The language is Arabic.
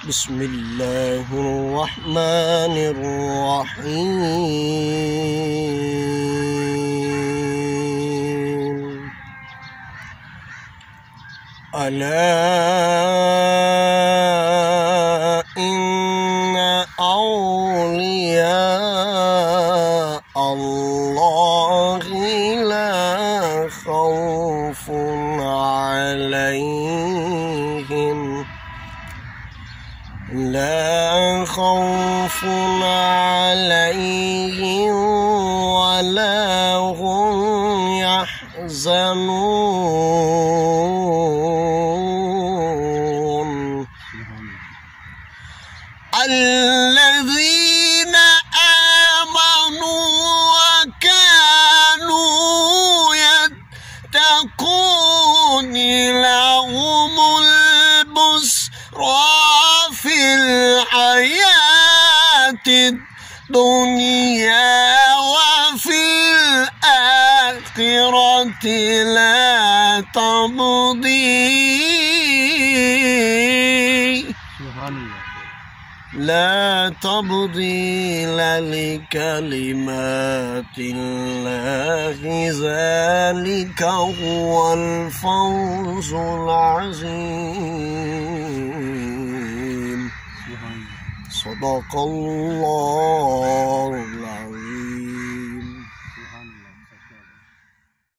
بسم الله الرحمن الرحيم ألا إن أولياء الله لا خوف عليهم ولا هم يحزنون الذين آمنوا وكانوا يتقون لهم البشرى في الحياة الدنيا وفي الآخرة لا تبديل لكلمات الله ذلك هو الفوز العظيم صدق الله